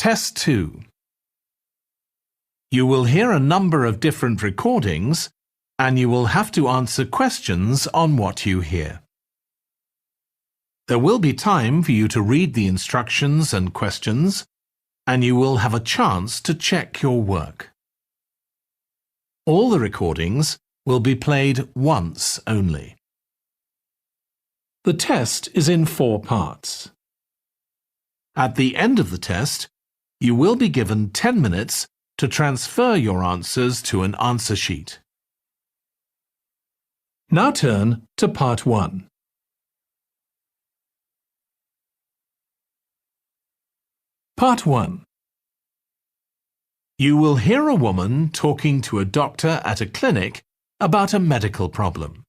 Test 2. You will hear a number of different recordings and you will have to answer questions on what you hear. There will be time for you to read the instructions and questions, and you will have a chance to check your work. All the recordings will be played once only. The test is in 4 parts. At the end of the test, you will be given 10 minutes to transfer your answers to an answer sheet. Now turn to Part 1. Part 1. You will hear a woman talking to a doctor at a clinic about a medical problem.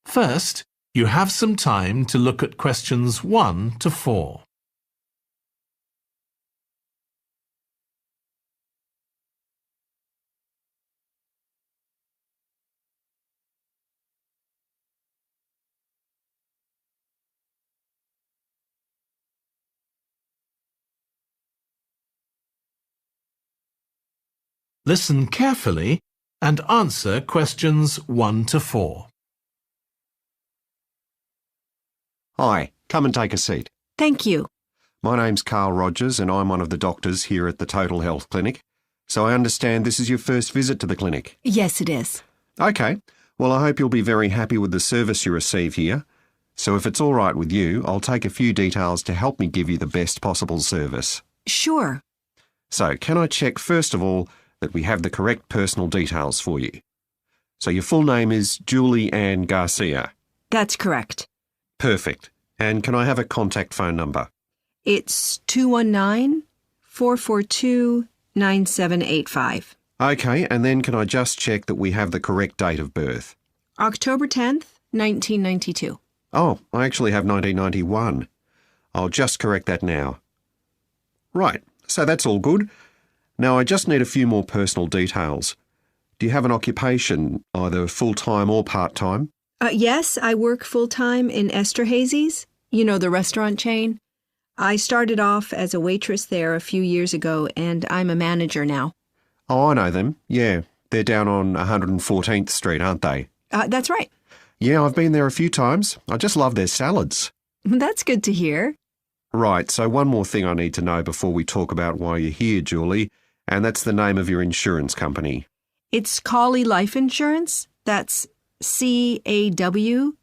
First, you have some time to look at questions 1 to 4. Listen carefully and answer questions 1 to 4. Hi, come and take a seat. Thank you. My name's Carl Rogers and I'm one of the doctors here at the Total Health Clinic. So I understand this is your first visit to the clinic. Yes, it is. OK, well I hope you'll be very happy with the service you receive here. So if it's all right with you, I'll take a few details to help me give you the best possible service. Sure. So can I check first of all that we have the correct personal details for you? So your full name is Julie Ann Garcia. That's correct. Perfect. And can I have a contact phone number? It's 219-442-9785. OK, and then can I just check that we have the correct date of birth? October 10th, 1992. Oh, I actually have 1991. I'll just correct that now. Right, so that's all good. Now I just need a few more personal details. Do you have an occupation, either full-time or part-time? Yes, I work full-time in Esterhazy's, the restaurant chain. I started off as a waitress there a few years ago, and I'm a manager now. Oh, I know them. Yeah, they're down on 114th Street, aren't they? That's right. Yeah, I've been there a few times. I just love their salads. That's good to hear. Right, so one more thing I need to know before we talk about why you're here, Julie, and that's the name of your insurance company. It's Cawley Life Insurance. That's C-A-W-L-E-Y.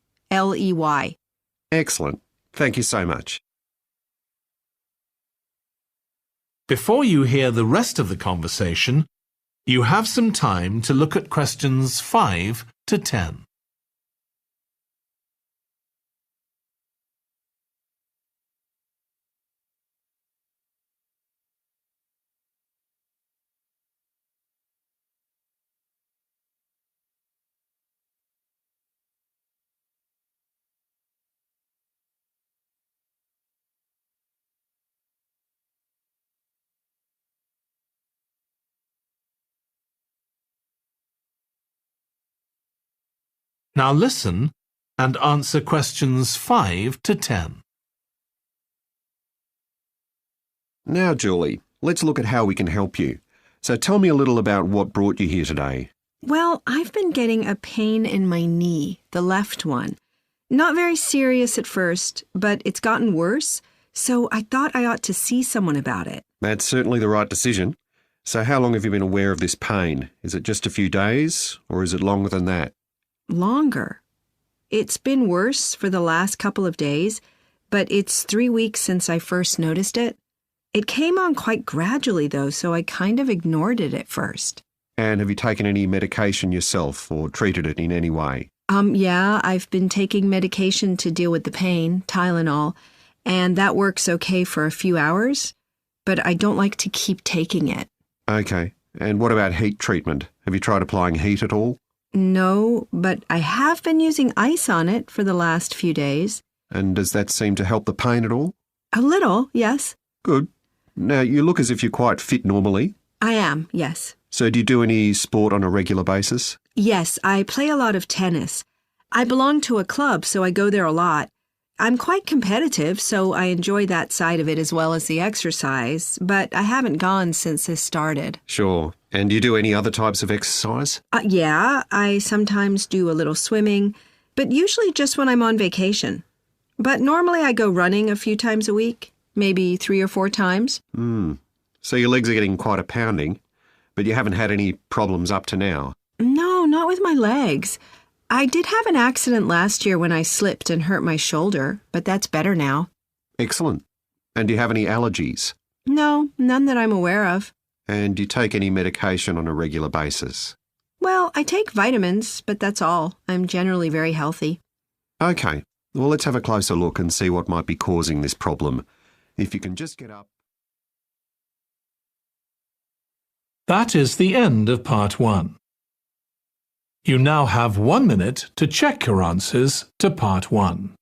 Excellent. Thank you so much. Before you hear the rest of the conversation, you have some time to look at questions 5 to 10. Now listen and answer questions 5 to 10. Now, Julie, let's look at how we can help you. So tell me a little about what brought you here today. Well, I've been getting a pain in my knee, the left one. Not very serious at first, but it's gotten worse, so I thought I ought to see someone about it. That's certainly the right decision. So how long have you been aware of this pain? Is it just a few days, or is it longer than that? Longer. It's been worse for the last couple of days, but it's 3 weeks since I first noticed it. It came on quite gradually, though, so I kind of ignored it at first. And have you taken any medication yourself or treated it in any way? Yeah, I've been taking medication to deal with the pain, Tylenol, and that works okay for a few hours, but I don't like to keep taking it. Okay. And what about heat treatment? Have you tried applying heat at all? No, but I have been using ice on it for the last few days. And does that seem to help the pain at all? A little, yes. Good. Now, you look as if you're quite fit normally. I am, yes. So do you do any sport on a regular basis? Yes, I play a lot of tennis. I belong to a club, so I go there a lot. I'm quite competitive, so I enjoy that side of it as well as the exercise, but I haven't gone since this started. Sure. And do you do any other types of exercise? Yeah, I sometimes do a little swimming, but usually just when I'm on vacation. But normally I go running a few times a week, maybe 3 or 4 times. So your legs are getting quite a pounding, but you haven't had any problems up to now? No, not with my legs. I did have an accident last year when I slipped and hurt my shoulder, but that's better now. Excellent. And do you have any allergies? No, none that I'm aware of. And do you take any medication on a regular basis? Well, I take vitamins, but that's all. I'm generally very healthy. Okay. Well, let's have a closer look and see what might be causing this problem. If you can just get up. That is the end of part 1. You now have 1 minute to check your answers to part 1.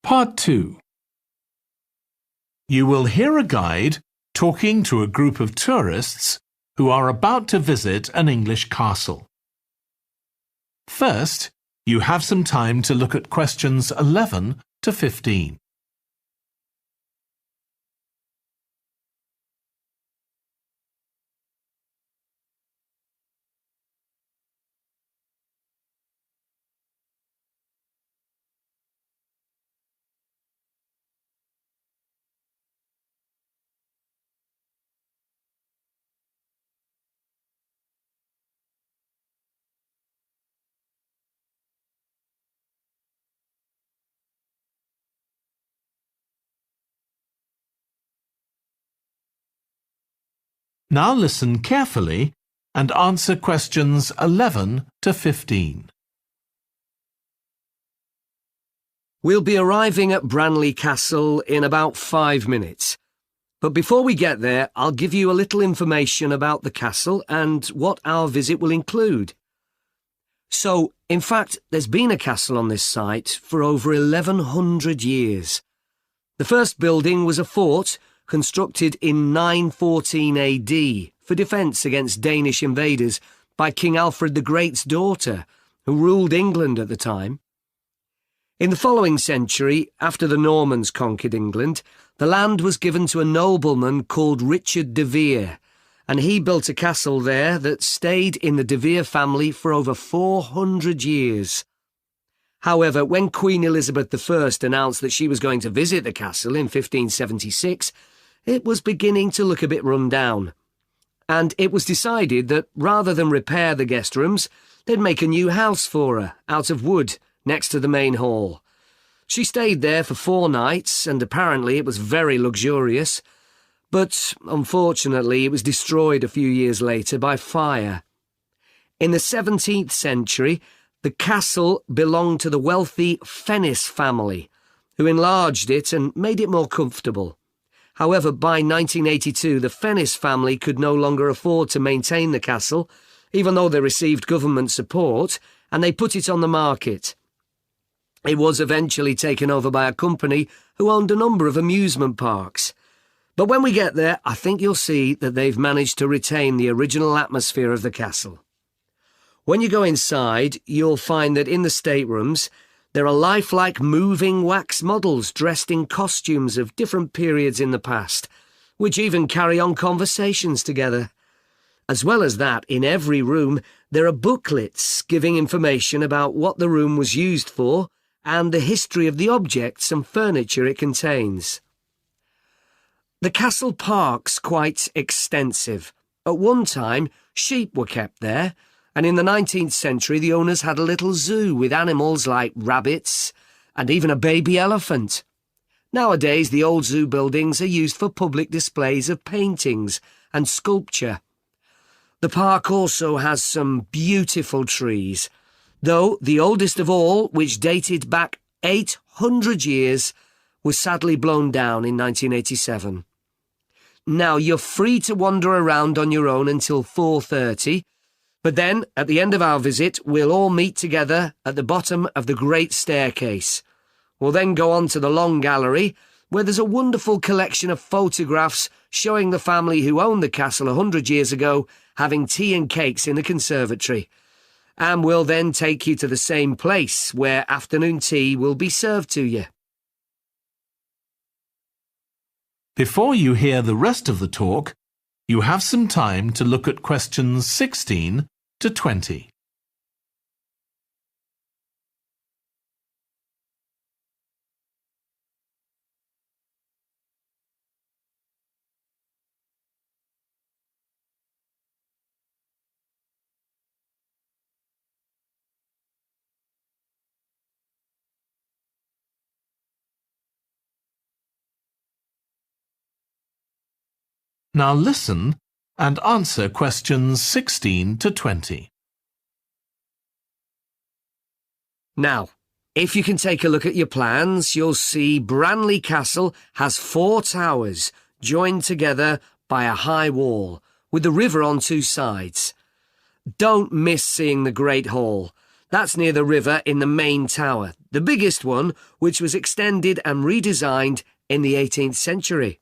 Part 2. You will hear a guide talking to a group of tourists who are about to visit an English castle. First, you have some time to look at questions 11 to 15. Now listen carefully and answer questions 11 to 15. We'll be arriving at Branley Castle in about 5 minutes. But before we get there, I'll give you a little information about the castle and what our visit will include. So, in fact, there's been a castle on this site for over 1100 years. The first building was a fort constructed in 914 AD for defence against Danish invaders by King Alfred the Great's daughter, who ruled England at the time. In the following century, after the Normans conquered England, the land was given to a nobleman called Richard de Vere, and he built a castle there that stayed in the de Vere family for over 400 years. However, when Queen Elizabeth I announced that she was going to visit the castle in 1576, it was beginning to look a bit run down. And it was decided that rather than repair the guest rooms, they'd make a new house for her, out of wood, next to the main hall. She stayed there for 4 nights, and apparently it was very luxurious. But, unfortunately, it was destroyed a few years later by fire. In the 17th century, the castle belonged to the wealthy Fennis family, who enlarged it and made it more comfortable. However, by 1982, the Fennis family could no longer afford to maintain the castle, even though they received government support, and they put it on the market. It was eventually taken over by a company who owned a number of amusement parks. But when we get there, I think you'll see that they've managed to retain the original atmosphere of the castle. When you go inside, you'll find that in the staterooms, there are lifelike moving wax models dressed in costumes of different periods in the past, which even carry on conversations together. As well as that, in every room, there are booklets giving information about what the room was used for and the history of the objects and furniture it contains. The castle park's quite extensive. At one time, sheep were kept there, and in the 19th century the owners had a little zoo with animals like rabbits and even a baby elephant. Nowadays, the old zoo buildings are used for public displays of paintings and sculpture. The park also has some beautiful trees, though the oldest of all, which dated back 800 years, was sadly blown down in 1987. Now, you're free to wander around on your own until 4:30, but then, at the end of our visit, we'll all meet together at the bottom of the great staircase. We'll then go on to the long gallery, where there's a wonderful collection of photographs showing the family who owned the castle 100 years ago having tea and cakes in the conservatory. And we'll then take you to the same place where afternoon tea will be served to you. Before you hear the rest of the talk, you have some time to look at questions 16 to 20. Now listen and answer questions 16 to 20. Now, if you can take a look at your plans, you'll see Branley Castle has 4 towers joined together by a high wall, with the river on 2 sides. Don't miss seeing the Great Hall. That's near the river in the main tower, the biggest one, which was extended and redesigned in the 18th century.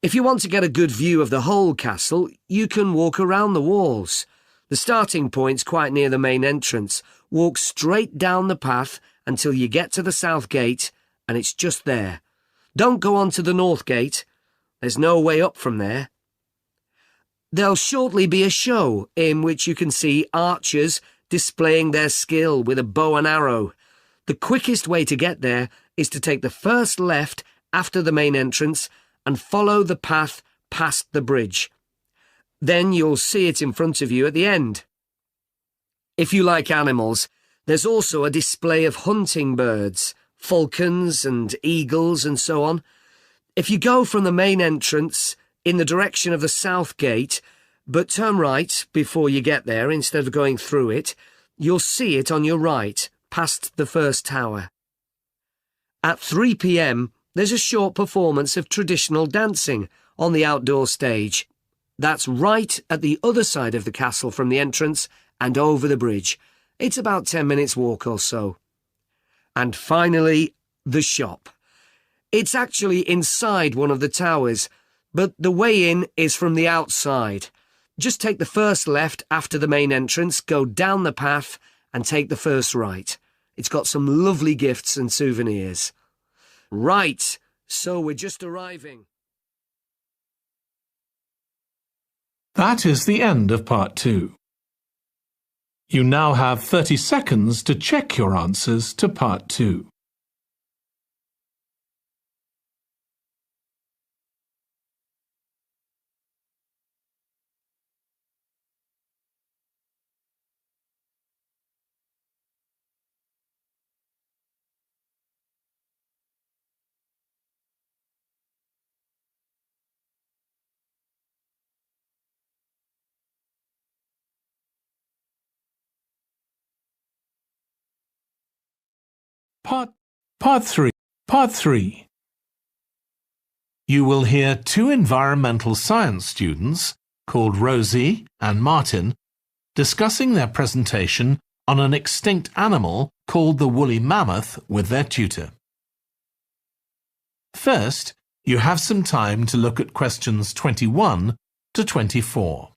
If you want to get a good view of the whole castle, you can walk around the walls. The starting point's quite near the main entrance. Walk straight down the path until you get to the south gate, and it's just there. Don't go on to the north gate. There's no way up from there. There'll shortly be a show in which you can see archers displaying their skill with a bow and arrow. The quickest way to get there is to take the first left after the main entrance and follow the path past the bridge. Then you'll see it in front of you at the end. If you like animals, there's also a display of hunting birds, falcons and eagles and so on. If you go from the main entrance in the direction of the south gate, but turn right before you get there instead of going through it, you'll see it on your right, past the first tower. At 3 p.m, there's a short performance of traditional dancing on the outdoor stage. That's right at the other side of the castle from the entrance and over the bridge. It's about 10 minutes walk or so. And finally, the shop. It's actually inside one of the towers, but the way in is from the outside. Just take the first left after the main entrance, go down the path and take the first right. It's got some lovely gifts and souvenirs. Right, so we're just arriving. That is the end of part 2. You now have 30 seconds to check your answers to part 2. Part 3. You will hear 2 environmental science students, called Rosie and Martin, discussing their presentation on an extinct animal called the woolly mammoth with their tutor. First, you have some time to look at questions 21 to 24.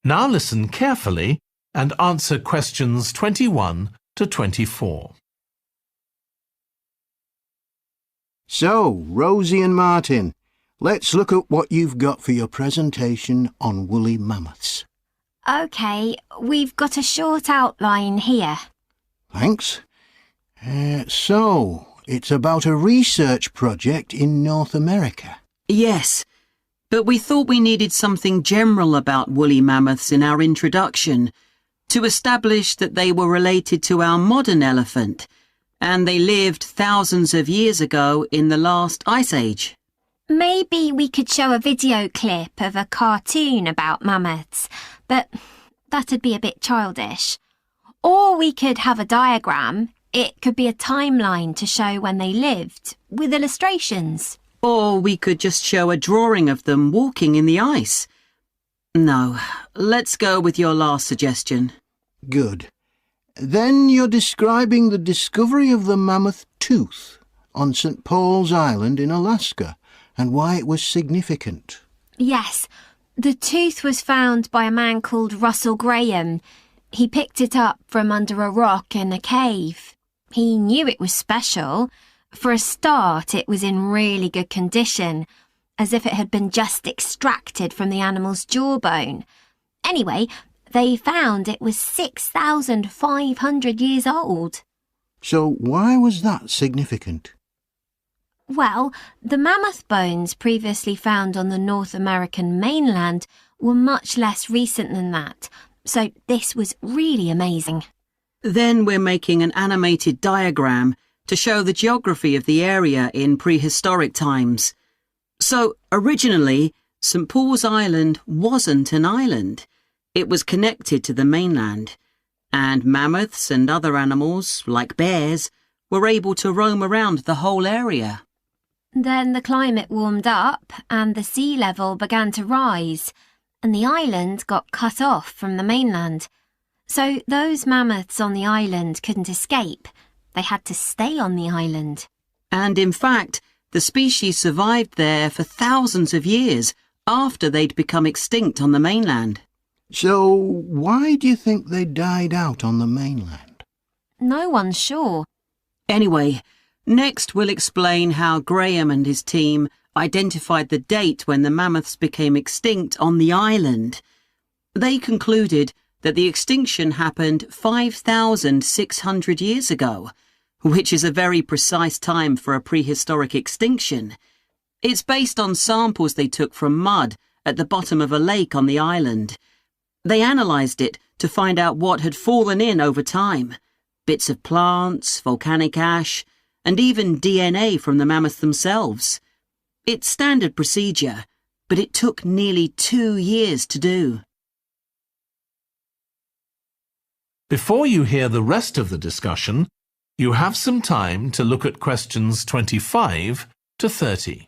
Now listen carefully and answer questions 21 to 24. So, Rosie and Martin, let's look at what you've got for your presentation on woolly mammoths. OK, we've got a short outline here. Thanks. So, it's about a research project in North America. Yes, but we thought we needed something general about woolly mammoths in our introduction to establish that they were related to our modern elephant, and they lived thousands of years ago in the last ice age. Maybe we could show a video clip of a cartoon about mammoths, but that'd be a bit childish. Or we could have a diagram. It could be a timeline to show when they lived, with illustrations. Or we could just show a drawing of them walking in the ice. No, let's go with your last suggestion. Good. Then you're describing the discovery of the mammoth tooth on St. Paul's Island in Alaska and why it was significant. Yes, the tooth was found by a man called Russell Graham. He picked it up from under a rock in a cave. He knew it was special. For a start, it was in really good condition, as if it had been just extracted from the animal's jawbone. Anyway, they found it was 6,500 years old. So why was that significant? Well, the mammoth bones previously found on the North American mainland were much less recent than that, so this was really amazing. Then we're making an animated diagram to show the geography of the area in prehistoric times. So, originally, St. Paul's Island wasn't an island. It was connected to the mainland, and mammoths and other animals, like bears, were able to roam around the whole area. Then the climate warmed up and the sea level began to rise, and the island got cut off from the mainland. So those mammoths on the island couldn't escape. They had to stay on the island. And in fact, the species survived there for thousands of years after they'd become extinct on the mainland. So why do you think they died out on the mainland? No one's sure. Anyway, next we'll explain how Graham and his team identified the date when the mammoths became extinct on the island. They concluded that the extinction happened 5,600 years ago, which is a very precise time for a prehistoric extinction. It's based on samples they took from mud at the bottom of a lake on the island. They analysed it to find out what had fallen in over time. Bits of plants, volcanic ash, and even DNA from the mammoths themselves. It's standard procedure, but it took nearly 2 years to do. Before you hear the rest of the discussion, you have some time to look at questions 25 to 30.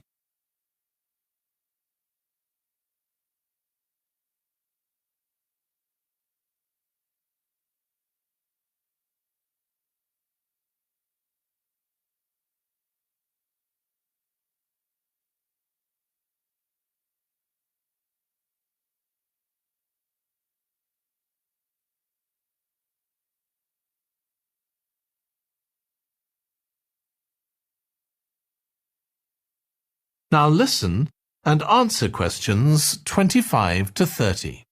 Now listen and answer questions 25 to 30.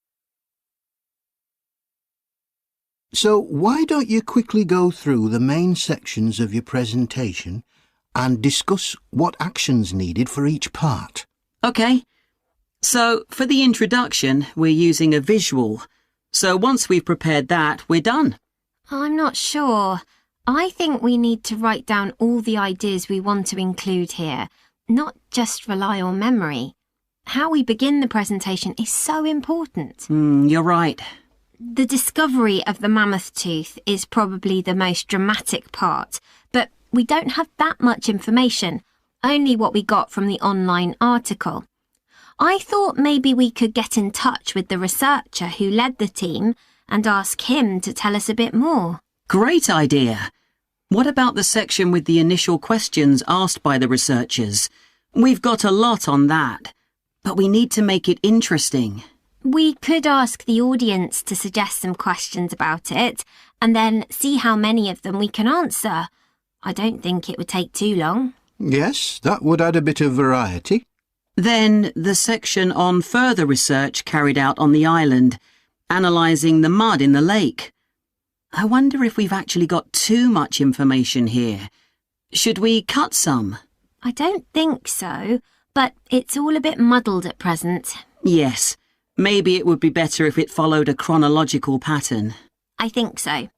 So why don't you quickly go through the main sections of your presentation and discuss what actions needed for each part? OK. So, for the introduction, we're using a visual. So once we've prepared that, we're done. I'm not sure. I think we need to write down all the ideas we want to include here, not just rely on memory. How we begin the presentation is so important. You're right. The discovery of the mammoth tooth is probably the most dramatic part, but we don't have that much information, only what we got from the online article. I thought maybe we could get in touch with the researcher who led the team and ask him to tell us a bit more. Great idea. What about the section with the initial questions asked by the researchers? We've got a lot on that, but we need to make it interesting. We could ask the audience to suggest some questions about it and then see how many of them we can answer. I don't think it would take too long. Yes, that would add a bit of variety. Then the section on further research carried out on the island, analysing the mud in the lake. I wonder if we've actually got too much information here. Should we cut some? I don't think so, but it's all a bit muddled at present. Yes, maybe it would be better if it followed a chronological pattern. I think so.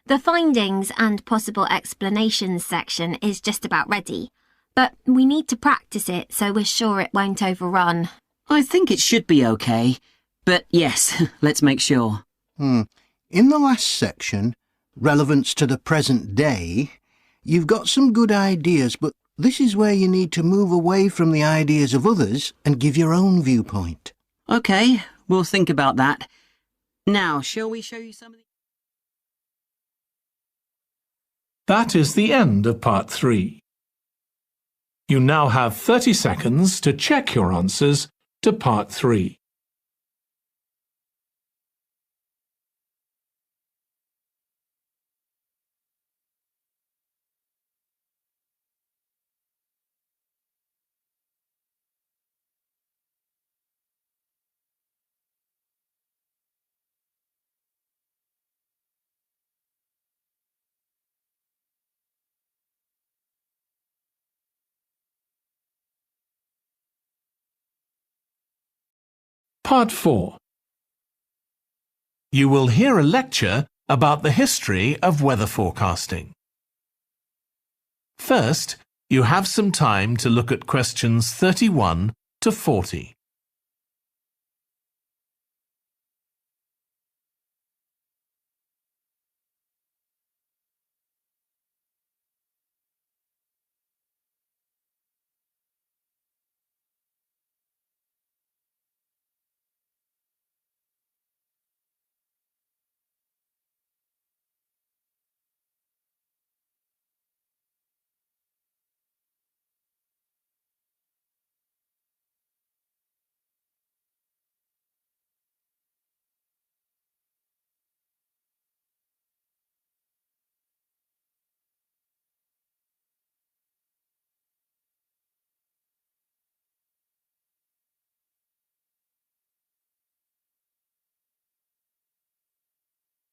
The findings and possible explanations section is just about ready, but we need to practice it so we're sure it won't overrun. I think it should be okay, but yes, let's make sure. In the last section, relevance to the present day, you've got some good ideas, but this is where you need to move away from the ideas of others and give your own viewpoint. OK, we'll think about that. Now, shall we show you some of the... That is the end of part 3. You now have 30 seconds to check your answers to part 3. Part 4. You will hear a lecture about the history of weather forecasting. First, you have some time to look at questions 31 to 40.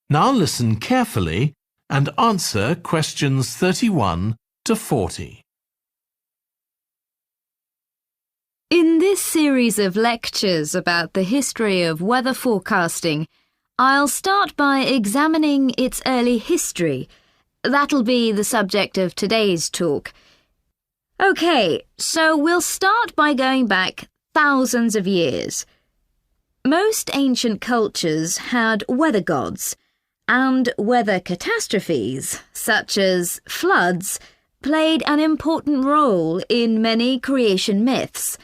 Now listen carefully and answer questions 31 to 40. In this series of lectures about the history of weather forecasting, I'll start by examining its early history. That'll be the subject of today's talk. OK, so we'll start by going back thousands of years. Most ancient cultures had weather gods, and weather catastrophes, such as floods, played an important role in many creation myths.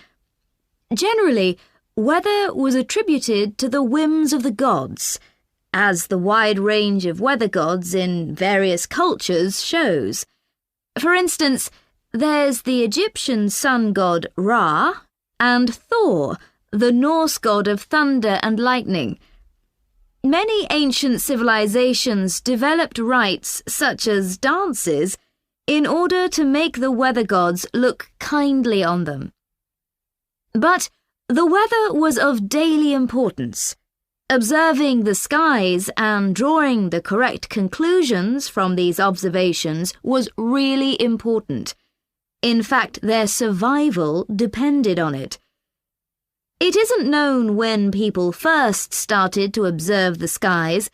Generally, weather was attributed to the whims of the gods, as the wide range of weather gods in various cultures shows. For instance, there's the Egyptian sun god Ra, and Thor, the Norse god of thunder and lightning. Many ancient civilizations developed rites such as dances in order to make the weather gods look kindly on them. But the weather was of daily importance. Observing the skies and drawing the correct conclusions from these observations was really important. In fact, their survival depended on it. It isn't known when people first started to observe the skies,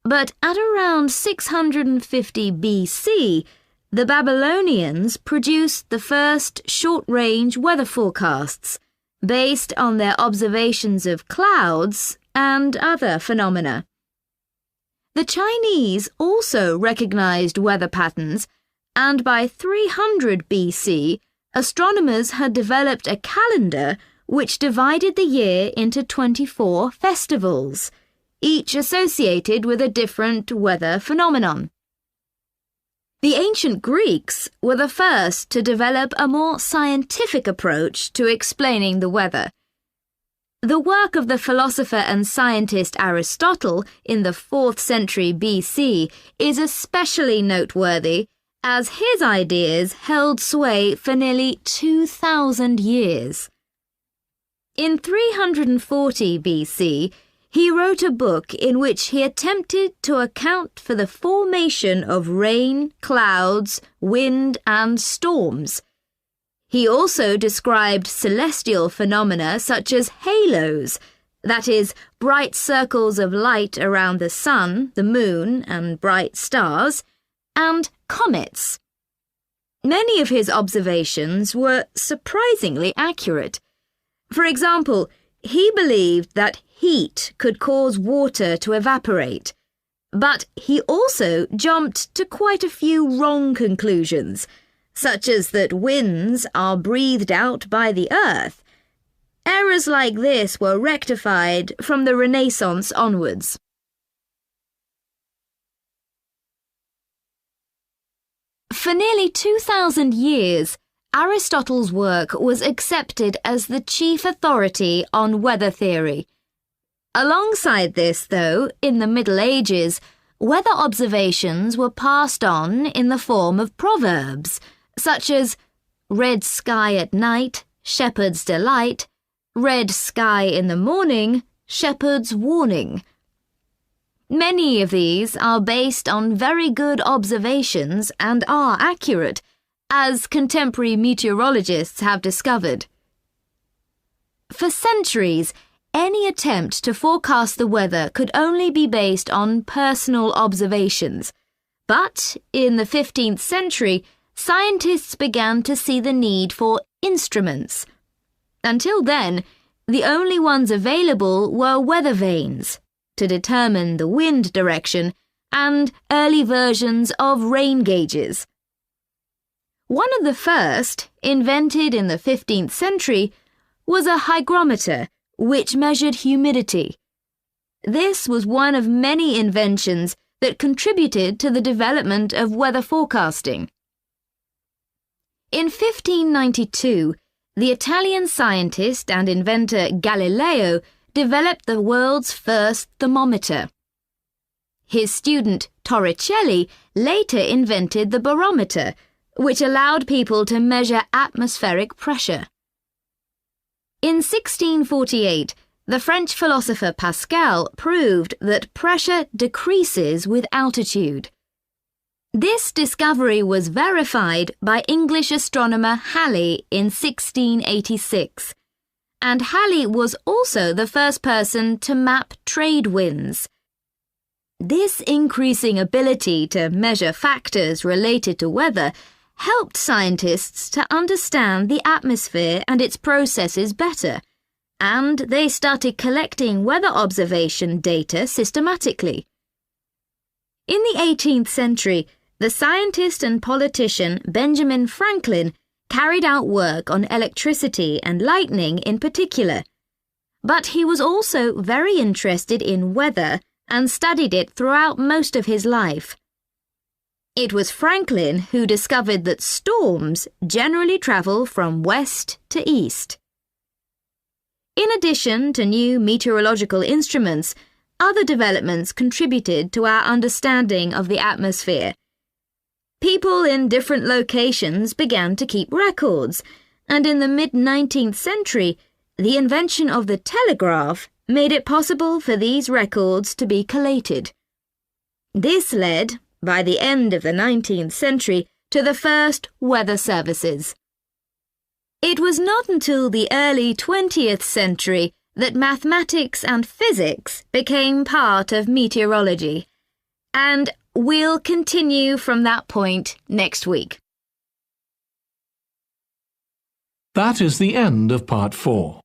but at around 650 BC, the Babylonians produced the first short-range weather forecasts, based on their observations of clouds and other phenomena. The Chinese also recognized weather patterns, and by 300 BC, astronomers had developed a calendar which divided the year into 24 festivals, each associated with a different weather phenomenon. The ancient Greeks were the first to develop a more scientific approach to explaining the weather. The work of the philosopher and scientist Aristotle in the 4th century BC is especially noteworthy, as his ideas held sway for nearly 2,000 years. In 340 BC, he wrote a book in which he attempted to account for the formation of rain, clouds, wind, and storms. He also described celestial phenomena such as halos, that is, bright circles of light around the sun, the moon, and bright stars, and comets. Many of his observations were surprisingly accurate. For example, he believed that heat could cause water to evaporate, but he also jumped to quite a few wrong conclusions, such as that winds are breathed out by the earth. Errors like this were rectified from the Renaissance onwards. For nearly 2,000 years, Aristotle's work was accepted as the chief authority on weather theory. Alongside this, though, in the Middle Ages, weather observations were passed on in the form of proverbs, such as red sky at night, shepherd's delight, red sky in the morning, shepherd's warning. Many of these are based on very good observations and are accurate, as contemporary meteorologists have discovered. For centuries, any attempt to forecast the weather could only be based on personal observations. But in the 15th century, scientists began to see the need for instruments. Until then, the only ones available were weather vanes to determine the wind direction and early versions of rain gauges. One of the first, invented in the 15th century, was a hygrometer, which measured humidity. This was one of many inventions that contributed to the development of weather forecasting. In 1592, the Italian scientist and inventor Galileo developed the world's first thermometer. His student Torricelli later invented the barometer, which allowed people to measure atmospheric pressure. In 1648, the French philosopher Pascal proved that pressure decreases with altitude. This discovery was verified by English astronomer Halley in 1686, and Halley was also the first person to map trade winds. This increasing ability to measure factors related to weather helped scientists to understand the atmosphere and its processes better, and they started collecting weather observation data systematically. In the 18th century, the scientist and politician Benjamin Franklin carried out work on electricity and lightning in particular, but he was also very interested in weather and studied it throughout most of his life. It was Franklin who discovered that storms generally travel from west to east. In addition to new meteorological instruments, other developments contributed to our understanding of the atmosphere. People in different locations began to keep records, and in the mid-19th century, the invention of the telegraph made it possible for these records to be collated. This led, by the end of the 19th century, to the first weather services. It was not until the early 20th century that mathematics and physics became part of meteorology, and we'll continue from that point next week. That is the end of part 4.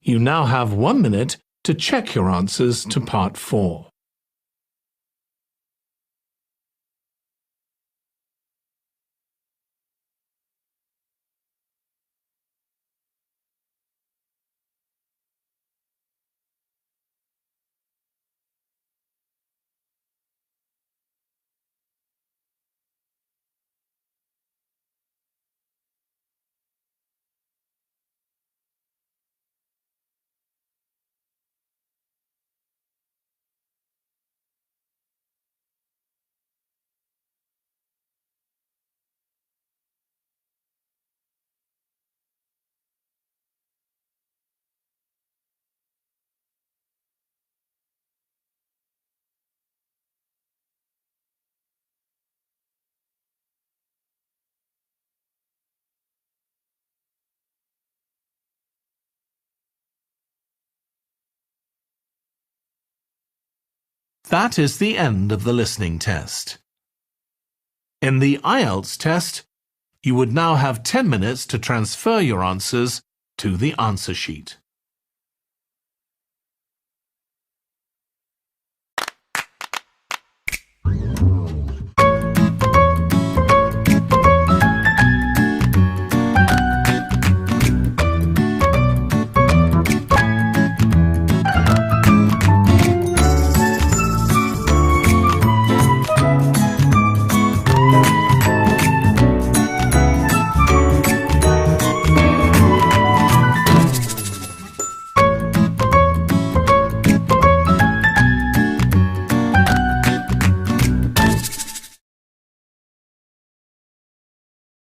You now have 1 minute to check your answers to part 4. That is the end of the listening test. In the IELTS test, you would now have 10 minutes to transfer your answers to the answer sheet.